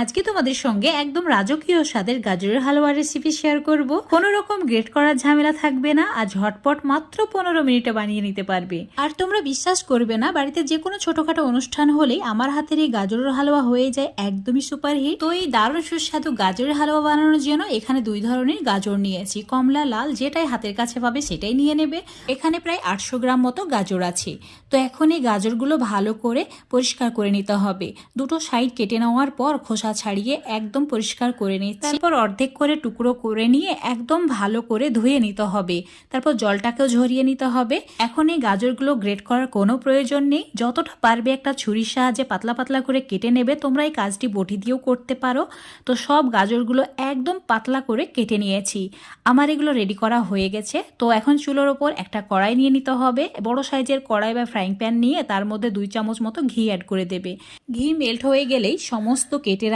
আজকে তোমাদের সঙ্গে একদম রাজকীয় স্বাদের গাজরের হালুয়ার রেসিপি শেয়ার করব। কোনো রকম গ্রেট করার ঝামেলা থাকবে না আর ঝটপট মাত্র 15 মিনিটে বানিয়ে নিতে পারবে। আর তোমরা বিশ্বাস করবে না, বাড়িতে যে কোনো ছোটখাটো অনুষ্ঠান হলেই আমার হাতের এই গাজরের হালুয়া হয়ে যায় একদমই সুপারহিট। তো এই দারুণ সুস্বাদু গাজরের হালুয়া বানানোর জন্য এখানে 2 ধরনের গাজর নিয়েছি, কমলা লাল, যেটাই হাতের কাছে পাবে সেটাই নিয়ে নেবে। এখানে প্রায় 800 গ্রাম মতো গাজর আছে। তো এখন এই গাজরগুলো ভালো করে পরিষ্কার করে নিতে হবে। দুটো সাইড কেটে নেওয়ার পর খোসা ছাড়িয়ে একদম পরিষ্কার করে নিচ্ছি। তারপর অর্ধেক করে টুকরো করে নিয়ে একদম ভালো করে ধুয়ে নিতে হবে। তারপর জলটাকেও ঝরিয়ে নিতে হবে। এখন এই গাজরগুলো গ্রেট করার কোনো প্রয়োজন নেই, যতটা পারবে একটা ছুরির সাহায্যে পাতলা পাতলা করে কেটে নেবে। তোমরা এই কাজটি বটি দিয়েও করতে পারো। তো সব গাজরগুলো একদম পাতলা করে কেটে নিয়েছি। আমার এগুলো রেডি করা হয়ে গেছে। তো এখন চুলোর ওপর একটা কড়াই নিয়ে নিতে হবে। বড় সাইজের কড়াই বা ফ্রাইং প্যান নিয়ে তার মধ্যে 2 চামচ মতো ঘি অ্যাড করে দেবে। ঘি মেল্ট হয়ে গেলেই সমস্ত কেটে